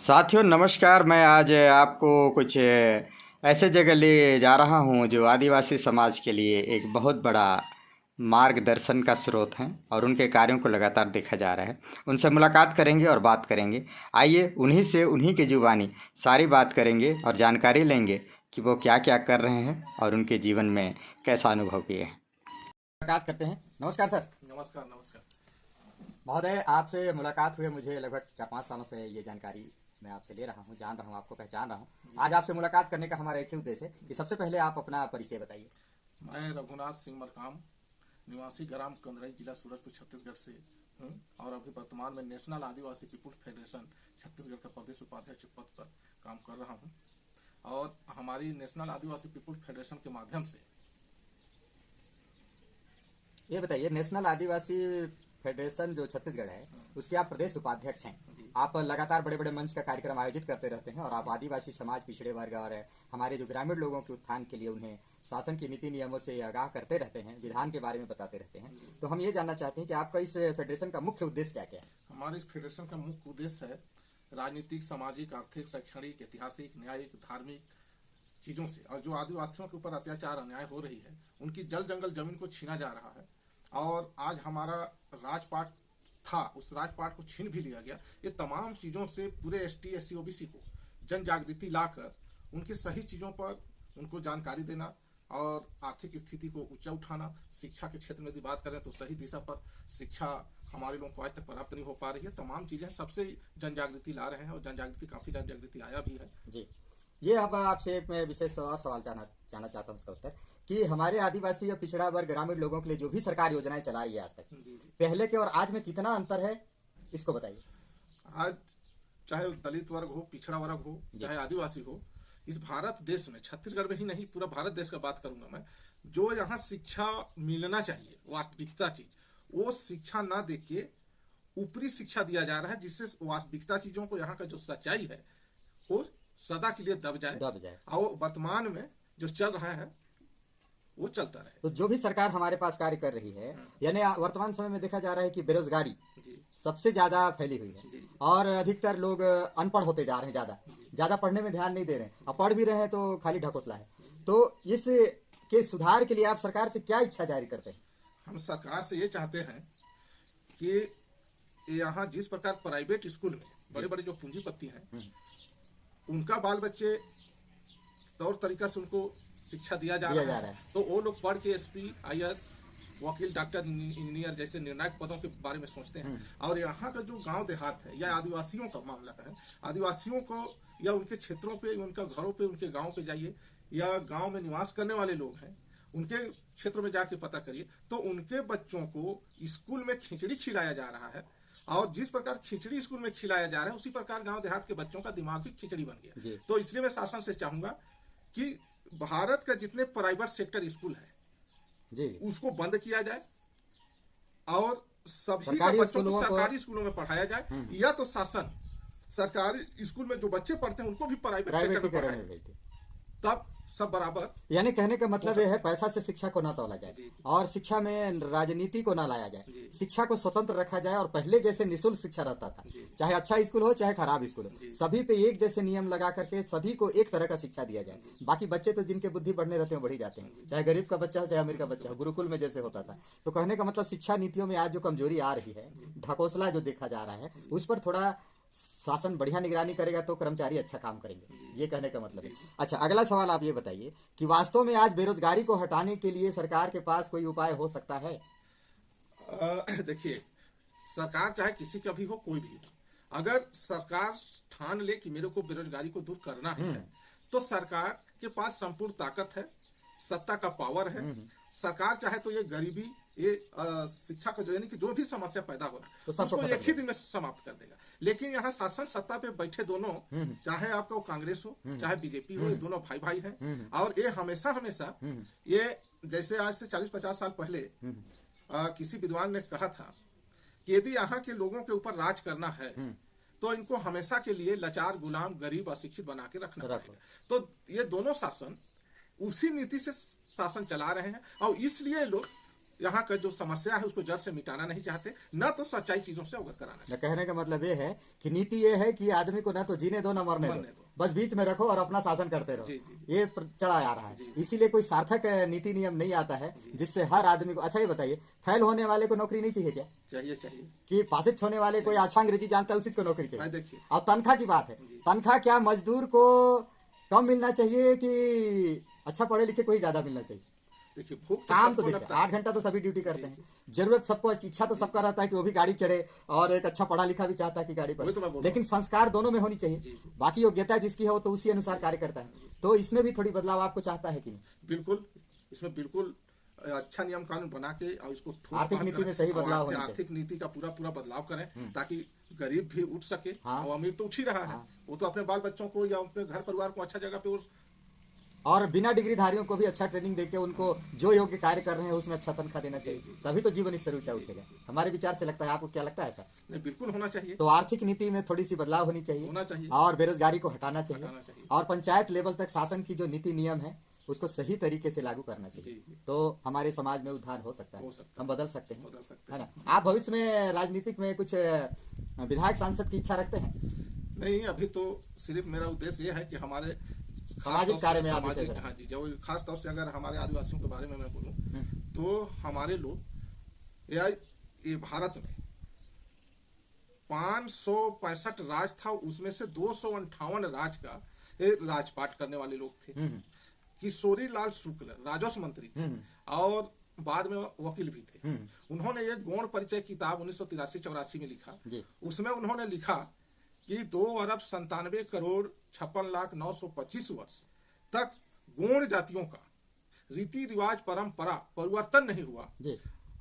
साथियों नमस्कार। मैं आज आपको कुछ ऐसे जगह ले जा रहा हूं जो आदिवासी समाज के लिए एक बहुत बड़ा मार्गदर्शन का स्रोत हैं और उनके कार्यों को लगातार देखा जा रहा है। उनसे मुलाकात करेंगे और बात करेंगे। आइए उन्हीं से उन्हीं की जुबानी सारी बात करेंगे और जानकारी लेंगे कि वो क्या क्या कर रहे हैं और उनके जीवन में कैसा अनुभव किए हैं। मुलाकात करते हैं। नमस्कार सर। नमस्कार नमस्कार। महोदय, आपसे मुलाकात हुए मुझे लगभग 4-5 सालों से ये जानकारी मैं आपसे ले रहा हूँ, जान रहा हूँ, आपको पहचान रहा हूँ। आज आपसे मुलाकात करने का हमारा एक ही उद्देश्य है कि सबसे पहले आप अपना परिचय बताइए। मैं रघुनाथ सिंह मरकाम, निवासी ग्राम कंदरई, जिला सूरजपुर, छत्तीसगढ़ से हूँ और अभी वर्तमान में नेशनल आदिवासी पीपुल्स फेडरेशन छत्तीसगढ़ का प्रदेश उपाध्यक्ष पद पर काम कर रहा हूँ। और हमारी नेशनल आदिवासी पीपुल्स फेडरेशन के माध्यम से ये बताइए, नेशनल आदिवासी फेडरेशन जो छत्तीसगढ़ है उसके आप प्रदेश उपाध्यक्ष हैं। आप लगातार बड़े बड़े मंच का कार्यक्रम आयोजित करते रहते हैं और आप आदिवासी समाज, पिछड़े वर्ग और हमारे जो ग्रामीण लोगों के उत्थान के लिए उन्हें शासन की नीति नियमों से आगाह करते रहते हैं, विधान के बारे में बताते रहते हैं। तो हम ये जानना चाहते हैं कि आपका इस फेडरेशन का मुख्य उद्देश्य क्या क्या है। हमारे इस फेडरेशन का मुख्य उद्देश्य है राजनीतिक, सामाजिक, आर्थिक, शैक्षणिक, ऐतिहासिक, न्यायिक, धार्मिक चीज़ों से, और जो आदिवासियों के ऊपर अत्याचार, अन्याय हो रही है, उनकी जल जंगल जमीन को छीना जा रहा है और आज हमारा राजपाट था, उस राजपाट को छीन भी लिया गया। ये तमाम चीज़ों से पूरे ST SC OBC को जन जागृति लाकर उनकी सही चीज़ों पर उनको जानकारी देना और आर्थिक स्थिति को ऊंचा उठाना। शिक्षा के क्षेत्र में यदि बात करें तो सही दिशा पर शिक्षा हमारे लोगों को आज तक प्राप्त नहीं हो पा रही है। तमाम चीज़ें सबसे जन जागृति ला रहे हैं और जन जागृति, काफ़ी जन जागृति आया भी है जी। ये अब आपसे एक मैं विशेष सवाल जानना चाहता हूँ, उसका उत्तर कि हमारे आदिवासी और पिछड़ा वर्ग, ग्रामीण लोगों के लिए जो भी सरकार योजनाएं चला रही है आज तक, पहले के और आज में कितना अंतर है, इसको बताइए। आज चाहे दलित वर्ग हो, पिछड़ा वर्ग हो, चाहे आदिवासी हो, इस भारत देश में, छत्तीसगढ़ में ही नहीं पूरा भारत देश का बात करूंगा मैं, जो यहाँ शिक्षा मिलना चाहिए, वास्तविकता चीज, वो शिक्षा ना देके ऊपरी शिक्षा दिया जा रहा है, जिससे वास्तविकता चीजों को, यहाँ का जो सच्चाई है वो सदा के लिए दब जाए और वर्तमान में जो चल रहा है वो चलता रहे। तो जो भी सरकार हमारे पास कार्य कर रही है, यानी वर्तमान समय में देखा जा रहा है कि बेरोजगारी सबसे ज्यादा फैली हुई है और अधिकतर लोग अनपढ़ होते जा रहे हैं, ज्यादा पढ़ने में ध्यान नहीं दे रहे हैं, और पढ़ भी रहे हैं तो खाली ढकोसला है। तो इस के सुधार के लिए आप सरकार से क्या इच्छा जारी करते हैं। हम सरकार से ये चाहते हैं कि यहाँ जिस प्रकार प्राइवेट स्कूल में बड़े बड़े जो पूंजीपति हैं, उनका बाल बच्चे तौर तरीका से उनको शिक्षा दिया जा रहा है, तो वो लोग पढ़ के SP IAS, वकील, डॉक्टर, इंजीनियर जैसे निर्णायक पदों के बारे में सोचते हैं। और यहाँ का जो गांव देहात है या आदिवासियों का मामला है, आदिवासियों को या उनके क्षेत्रों पे, उनका घरों पे, उनके गांव पे जाइए, या गांव में निवास करने वाले लोग हैं उनके क्षेत्र में जाके पता करिए, तो उनके बच्चों को स्कूल में खिचड़ी खिलाया जा रहा है। और जिस प्रकार खिचड़ी स्कूल में खिलाया जा रहा है, उसी प्रकार गांव देहात के बच्चों का दिमाग भी खिचड़ी बन गया। तो इसलिए मैं शासन से चाहूंगा कि भारत का जितने प्राइवेट सेक्टर स्कूल है उसको बंद किया जाए और सभी बच्चों को सरकारी स्कूलों में पढ़ाया जाए, या तो शासन सरकारी स्कूल में जो बच्चे पढ़ते हैं उनको भी प्राइवेट सेक्टर में पढ़ाए, तब सब बराबर। यानी कहने का मतलब यह है, पैसा से शिक्षा को ना तोला जाए और शिक्षा में राजनीति को ना लाया जाए, शिक्षा को स्वतंत्र रखा जाए और पहले जैसे निःशुल्क शिक्षा रहता था, चाहे अच्छा स्कूल हो चाहे खराब स्कूल हो, सभी पे एक जैसे नियम लगा करके सभी को एक तरह का शिक्षा दिया जाए। बाकी बच्चे तो जिनके बुद्धि बढ़ने रहते हैं बढ़ी जाते हैं, चाहे गरीब का बच्चा हो चाहे अमीर का बच्चा हो, गुरुकुल में जैसे होता था। तो कहने का मतलब शिक्षा नीतियों में आज जो कमजोरी आ रही है, ढकोसला जो देखा जा रहा है, उस पर थोड़ा शासन बढ़िया निगरानी करेगा तो कर्मचारी अच्छा काम करेंगे, ये कहने का मतलब है। अच्छा, अगला सवाल आप ये बताइए कि वास्तव में आज बेरोजगारी को हटाने के लिए सरकार के पास कोई उपाय हो सकता है। देखिए, सरकार चाहे किसी का भी हो, कोई भी हो, अगर सरकार ठान ले कि मेरे को बेरोजगारी को दूर करना है, तो सरकार के पास संपूर्ण ताकत है, सत्ता का पावर है। सरकार चाहे तो ये गरीबी, ये शिक्षा का जो, यानी कि जो भी समस्या पैदा हो रहा है, तो उसको एक ही दिन में समाप्त कर देगा। लेकिन यहाँ शासन सत्ता पे बैठे दोनों, चाहे आपका कांग्रेस हो चाहे BJP हो, ये दोनों भाई भाई हैं। और ये हमेशा हमेशा ये, जैसे आज से 40-50 साल पहले किसी विद्वान ने कहा था कि यदि यहाँ के लोगों के ऊपर राज करना है तो इनको हमेशा के लिए लाचार, गुलाम, गरीब, अशिक्षित बना के रखना पड़ेगा। तो ये दोनों शासन उसी नीति से शासन चला रहे हैं और इसलिए लोग यहाँ का जो समस्या है उसको जड़ से मिटाना नहीं चाहते, न तो सच्चाई चीजों से अवगत कराना चाहते। कहने का मतलब ये है कि नीति ये है कि आदमी को ना तो जीने दो ना मरने दो, बस बीच में रखो और अपना शासन करते रहो। ये चला आ रहा है, इसीलिए कोई सार्थक नीति नियम नहीं आता है जिससे हर आदमी को। अच्छा ये बताइए, फेल होने वाले को नौकरी नहीं चाहिए क्या? चाहिए कि पासित होने वाले कोई अच्छा अंग्रेजी जानता है उसी को नौकरी चाहिए। देखिए, और तनख्वाह की बात है, तनख्वाह क्या मजदूर को कम मिलना चाहिए कि अच्छा पढ़े लिखे कोई ज्यादा मिलना चाहिए? देखिए, भूख काम तो देखिए 8 घंटा तो सभी ड्यूटी करते हैं, जरूरत सबको, इच्छा तो सबका रहता है कि वो भी गाड़ी चढ़े, और एक अच्छा पढ़ा लिखा भी चाहता है कि गाड़ी पढ़े, लेकिन संस्कार दोनों में होनी चाहिए। बाकी योग्यता जिसकी है वो तो उसी अनुसार कार्य करता है। तो इसमें भी थोड़ी बदलाव आपको चाहता है कि नहीं? बिल्कुल, इसमें बिल्कुल अच्छा नियम कानून बना के और इसको आर्थिक नीति में सही बदलाव होना चाहिए। आर्थिक नीति का पूरा बदलाव करें ताकि गरीब भी उठ सके। और अमीर तो उठ ही रहा है, वो तो अपने बाल बच्चों को या अपने घर परिवार को अच्छा जगह पे और बिना डिग्रीधारियों को भी अच्छा ट्रेनिंग देके उनको जो योग्य कार्य कर रहे हैं उसमें अच्छा तनख्वाह देना चाहिए, तभी तो जीवन स्तर ऊंचा उठेगा। हमारे विचार से लगता है, आपको क्या लगता है ऐसा? नहीं, बिल्कुल होना चाहिए। तो आर्थिक नीति में थोड़ी सी बदलाव होनी चाहिए और बेरोजगारी को हटाना चाहिए और पंचायत लेवल तक शासन की जो नीति नियम है उसको सही तरीके से लागू करना चाहिए, तो हमारे समाज में उद्धार हो सकता है, हम बदल सकते हैं, है ना? आप भविष्य में राजनीतिक में कुछ विधायक सांसद की इच्छा रखते हैं? नहीं, अभी तो सिर्फ मेरा उद्देश्य ये है कि हमारे सामाजिक कार्य में हाँ जी, जो खास तौर से अगर हमारे आदिवासियों के बारे में मैं बोलूं तो हमारे लोग ये भारत में 565 राज था, उसमें से 258 राज का राजपाट करने वाले लोग थे। किशोरी लाल शुक्ल राजस्व मंत्री थे और बाद में वकील भी थे। उन्होंने एक गौण परिचय किताब 1983-84 में लिखा। उसमें उन्होंने लिखा कि 2,97,56,09,25 वर्ष तक गौण जातियों का रीति रिवाज परंपरा परिवर्तन नहीं हुआ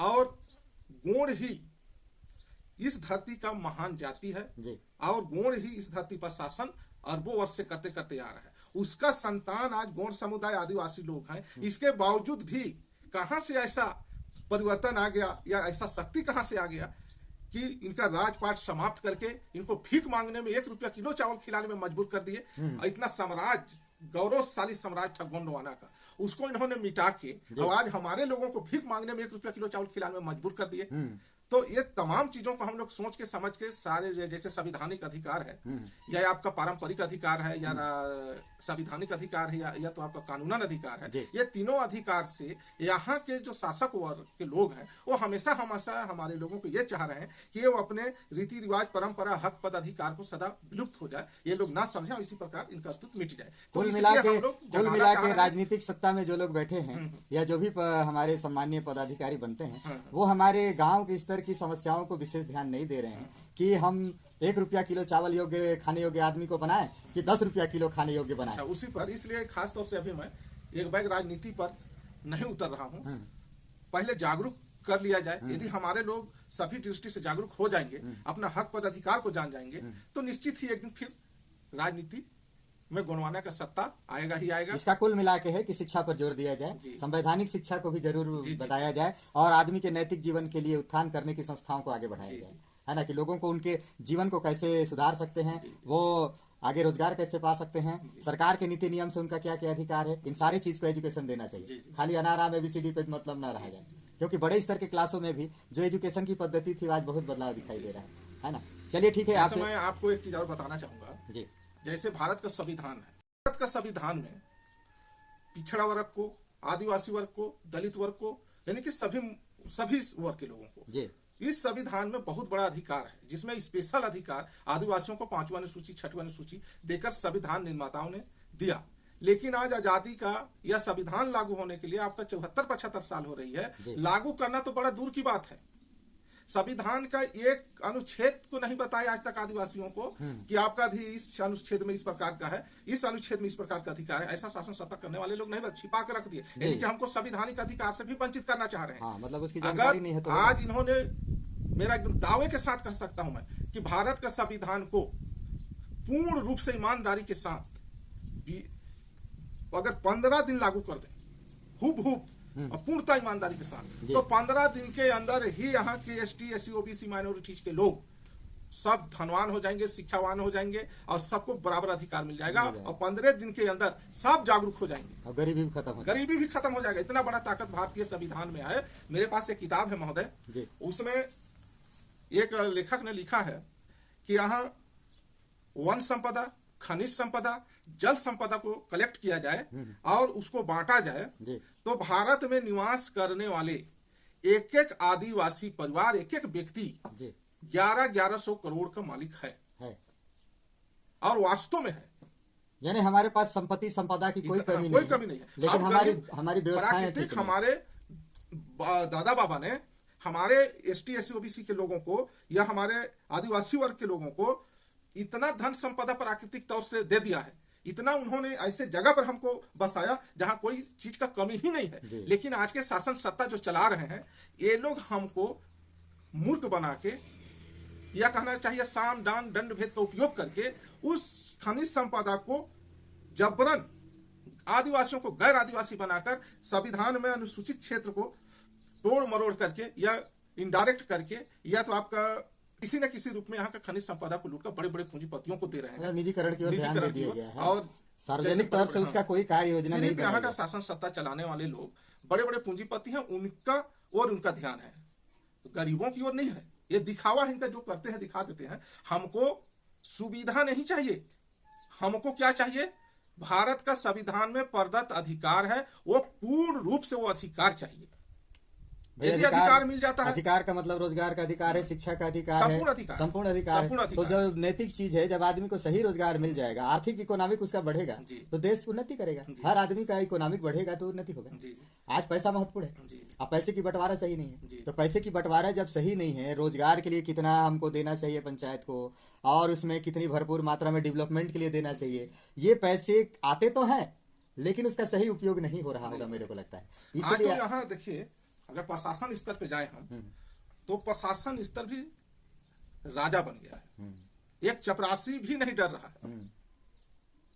और गौण ही इस धरती का महान जाति है और गौण ही इस धरती पर शासन अरबों वर्ष से करते करते आ रहा है। उसका संतान आज गौण समुदाय आदिवासी लोग हैं। इसके बावजूद भी कहां से ऐसा परिवर्तन आ गया या ऐसा शक्ति कहां से आ गया कि इनका राजपाट समाप्त करके इनको भीख मांगने में 1 रुपया किलो चावल खिलाने में मजबूर कर दिए। इतना साम्राज्य, गौरवशाली साम्राज्य था गोंडवाना का, उसको इन्होंने मिटा के और आज हमारे लोगों को भीख मांगने में 1 रुपया किलो चावल खिलाने में मजबूर कर दिए। तो ये तमाम चीजों को हम लोग सोच के समझ के सारे जैसे संवैधानिक अधिकार है या आपका पारंपरिक अधिकार है या संवैधानिक अधिकार है या तो आपका कानूनन अधिकार है, ये तीनों अधिकार से यहाँ के जो शासक वर्ग के लोग हैं वो हमेशा हमारे लोगों को ये चाह रहे हैं कि वो अपने रीति रिवाज परंपरा हक पद अधिकार को सदा विलुप्त हो जाए, ये लोग ना समझे और इसी प्रकार इनका अस्तित्व मिट जाए। कुल मिला के राजनीतिक सत्ता में जो लोग बैठे हैं या जो भी हमारे सम्मानीय पदाधिकारी बनते हैं वो हमारे गाँव के स्तर की समस्याओं को विशेष ध्यान नहीं दे रहे हैं कि हम 1 रुपया किलो चावल योग्य खाने योग्य आदमी को बनाए कि 10 रुपया किलो खाने योग्य बनाए। अच्छा, उसी पर इसलिए खास तौर से अभी मैं एक बैग राजनीति पर नहीं उतर रहा हूँ। पहले जागरूक कर लिया जाए। यदि हमारे लोग सभी दृष्टि से जागरूक हो जाएंगे, अपना हक पद अधिकार को जान जाएंगे, तो निश्चित ही एक दिन फिर राजनीति में गोंडवाना का सत्ता आएगा ही आएगा। इसका कुल मिला के है कि शिक्षा पर जोर दिया जाए, संवैधानिक शिक्षा को भी जरूर बताया जाए और आदमी के नैतिक जीवन के लिए उत्थान करने की संस्थाओं को आगे बढ़ाया जाए, है ना? कि लोगों को उनके जीवन को कैसे सुधार सकते हैं, वो आगे रोजगार कैसे पा सकते हैं, सरकार के नीति नियम से उनका क्या क्या अधिकार है, इन सारी चीज को एजुकेशन देना चाहिए। खाली अनाराम ABCD पे मतलब ना रहा जाए, क्योंकि बड़े स्तर के क्लासों में भी जो एजुकेशन की पद्धति थी आज बहुत बदलाव दिखाई दे रहा है ना? चलिए ठीक है, मैं आपको एक चीज और बताना चाहूंगा जी। जैसे भारत का संविधान है, भारत का संविधान में पिछड़ा वर्ग को, आदिवासी वर्ग को, दलित वर्ग को, यानी कि सभी वर्ग के लोगों को जी इस संविधान में बहुत बड़ा अधिकार है, जिसमें स्पेशल अधिकार आदिवासियों को 5वीं अनुसूची 6वीं अनुसूची देकर संविधान निर्माताओं ने दिया। लेकिन आज आजादी का यह संविधान लागू होने के लिए आपका 74-75 साल हो रही है। लागू करना तो बड़ा दूर की बात है। संविधान का एक अनुच्छेद को नहीं बताया आज तक आदिवासियों को कि आपका भी इस अनुच्छेद में इस प्रकार का है, इस अनुच्छेद में इस प्रकार का अधिकार है। ऐसा शासन सत्ता करने वाले लोग नहीं, छिपा कर रख दिए, यानी कि हमको संवैधानिक अधिकार से भी वंचित करना चाह रहे हैं। मतलब उसकी जानकारी नहीं है। तो आज इन्होंने, मेरा एकदम दावे के साथ कह सकता हूं मैं कि भारत का संविधान को पूर्ण रूप से ईमानदारी के साथ अगर 15 दिन लागू कर दें हुबहुब और पूर्णतः ईमानदारी के साथ, तो 15 दिन के अंदर ही यहाँ के ST SC OBC माइनॉरिटीज के लोग सब धनवान हो जाएंगे, शिक्षावान हो जाएंगे और सबको बराबर अधिकार मिल जाएगा और 15 दिन के अंदर सब जागरूक हो जाएंगे और गरीबी भी खत्म हो गरीबी भी खत्म हो जाएगा। इतना बड़ा ताकत भारतीय संविधान में है। मेरे पास एक किताब है महोदय, उसमें एक लेखक ने लिखा है कि यहाँ वन संपदा, खनिज संपदा, जल संपदा को कलेक्ट किया जाए और उसको बांटा जाए तो भारत में निवास करने वाले एक एक आदिवासी परिवार, एक एक व्यक्ति 1100 करोड़ का मालिक है। और वास्तव में है, यानी हमारे पास संपत्ति संपदा की कोई कमी नहीं है। लेकिन हमारी व्यवस्थाएं ठीक नहीं। हमारे दादा बाबा ने हमारे ST SC OBC के लोगों को या हमारे आदिवासी वर्ग के लोगों को इतना धन संपदा प्राकृतिक तौर से दे दिया है, इतना उन्होंने ऐसे जगह पर हमको बसाया जहां कोई चीज का कमी ही नहीं है। लेकिन आज के शासन सत्ता जो चला रहे हैं, ये लोग हमको मूर्ख बना के, या कहना चाहिए साम दान दंड भेद का उपयोग करके उस खनिज संपदा को जबरन आदिवासियों को गैर आदिवासी बनाकर संविधान में अनुसूचित क्षेत्र को तोड़ मरोड़ करके या इनडायरेक्ट करके या तो आपका किसी न किसी रूप में यहाँ का खनिज संपदा को लूटकर बड़े बड़े पूंजीपतियों को दे रहे हैं। निजीकरण की ओर ध्यान दे दिया गया है और सार्वजनिक तौर से उसका कोई कार्य योजना नहीं। यहाँ का शासन सत्ता चलाने वाले लोग बड़े बड़े पूंजीपति हैं, उनका और उनका ध्यान है, गरीबों की ओर नहीं है। ये दिखावा है इनका, जो करते हैं दिखा देते हैं। हमको सुविधा नहीं चाहिए, हमको क्या चाहिए? भारत का संविधान में प्रदत्त अधिकार है, वो पूर्ण रूप से वो अधिकार चाहिए। यदि अधिकार मिल जाता है, अधिकार का मतलब रोजगार का अधिकार है, शिक्षा का अधिकार है, संपूर्ण अधिकार है। तो जो नैतिक चीज है, जब आदमी को सही रोजगार मिल जाएगा, आर्थिक इकोनॉमिक उसका बढ़ेगा तो देश उन्नति करेगा। हर आदमी का इकोनॉमिक बढ़ेगा तो उन्नति होगा। आज पैसा महत्वपूर्ण है, अब पैसे की बंटवारा सही नहीं है, तो पैसे की बंटवारा जब सही नहीं है, रोजगार के लिए कितना हमको देना चाहिए पंचायत को और उसमें कितनी भरपूर मात्रा में डेवलपमेंट के लिए देना चाहिए, ये पैसे आते तो हैं लेकिन उसका सही उपयोग नहीं हो रहा होगा, मेरे को लगता है। इसलिए यहाँ देखिए, अगर प्रशासन स्तर पे जाए हम, तो प्रशासन स्तर भी राजा बन गया है, एक चपरासी भी नहीं डर रहा है।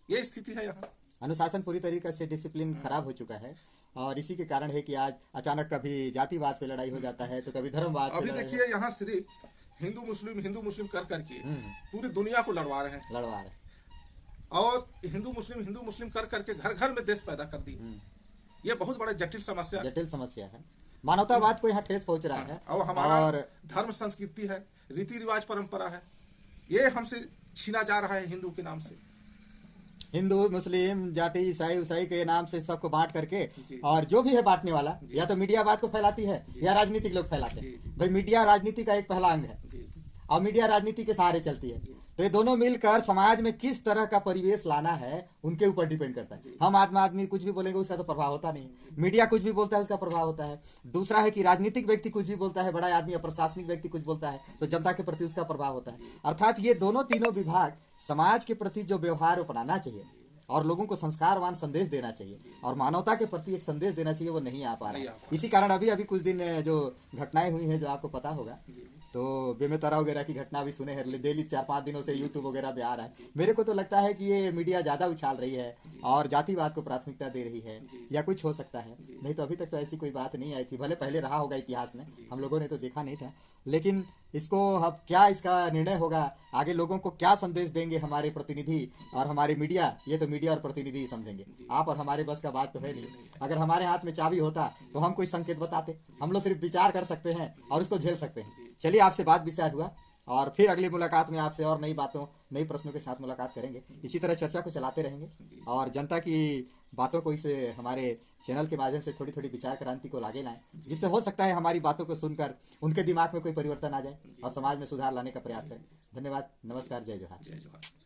ये स्थिति है यहाँ। अनुशासन पूरी तरीके से डिसिप्लिन खराब हो चुका है और इसी के कारण है कि आज अचानक कभी जातिवाद पे लड़ाई हो जाता है तो कभी धर्मवाद पे। अभी देखिए यहाँ सिर्फ हिंदू मुस्लिम कर करके पूरी दुनिया को लड़वा रहे हैं और हिंदू मुस्लिम कर करके घर घर में देश पैदा कर दी। ये बहुत बड़ा जटिल समस्या है। मानवतावाद को यहाँ ठेस पहुंच रहा है और हमारा धर्म संस्कृति है, रीति रिवाज परंपरा है, ये हमसे छीना जा रहा है हिंदू के नाम से। हिंदू मुस्लिम जाति ईसाई के नाम से सबको बांट करके, और जो भी है बांटने वाला या तो मीडिया बात को फैलाती है या राजनीतिक लोग फैलाते हैं। भाई मीडिया राजनीति का एक पहला अंग है और मीडिया राजनीति के सहारे चलती है, तो ये दोनों मिलकर समाज में किस तरह का परिवेश लाना है उनके ऊपर डिपेंड करता है। हम आदमी कुछ भी बोलेंगे उसका तो प्रभाव होता नहीं, मीडिया कुछ भी बोलता है उसका प्रभाव होता है। दूसरा है कि राजनीतिक व्यक्ति कुछ भी बोलता है, बड़ा आदमी या प्रशासनिक व्यक्ति कुछ बोलता है तो जनता के प्रति उसका प्रभाव होता है। अर्थात ये तीनों विभाग समाज के प्रति जो व्यवहार अपनाना चाहिए और लोगों को संस्कारवान संदेश देना चाहिए और मानवता के प्रति एक संदेश देना चाहिए, वो नहीं आ पा रहा है। इसी कारण अभी कुछ दिन जो घटनाएं हुई हैं, जो आपको पता होगा, तो बेमेतरा वगैरह की घटना भी सुने हैं, डेली 4-5 दिनों से यूट्यूब वगैरह पे आ रहा है। मेरे को तो लगता है कि ये मीडिया ज्यादा उछाल रही है और जातिवाद को प्राथमिकता दे रही है, या कुछ हो सकता है। नहीं तो अभी तक तो ऐसी कोई बात नहीं आई थी, भले पहले रहा होगा इतिहास में, हम लोगों ने तो देखा नहीं था। लेकिन इसको अब क्या इसका निर्णय होगा, आगे लोगों को क्या संदेश देंगे हमारे प्रतिनिधि और हमारे मीडिया, ये तो मीडिया और प्रतिनिधि ही समझेंगे। आप और हमारे बस का बात तो है नहीं। अगर हमारे हाथ में चाबी होता तो हम कोई संकेत बताते, हम लोग सिर्फ विचार कर सकते हैं और उसको झेल सकते हैं। चलिए, आपसे बात विचार हुआ और फिर अगली मुलाकात में आपसे और नई बातों नई प्रश्नों के साथ मुलाकात करेंगे। इसी तरह चर्चा को चलाते रहेंगे और जनता की बातों को इसे हमारे चैनल के माध्यम से थोड़ी थोड़ी विचार क्रांति को लागे लाएं, जिससे हो सकता है हमारी बातों को सुनकर उनके दिमाग में कोई परिवर्तन आ जाए और समाज में सुधार लाने का प्रयास करें। धन्यवाद, नमस्कार, जय जोहार।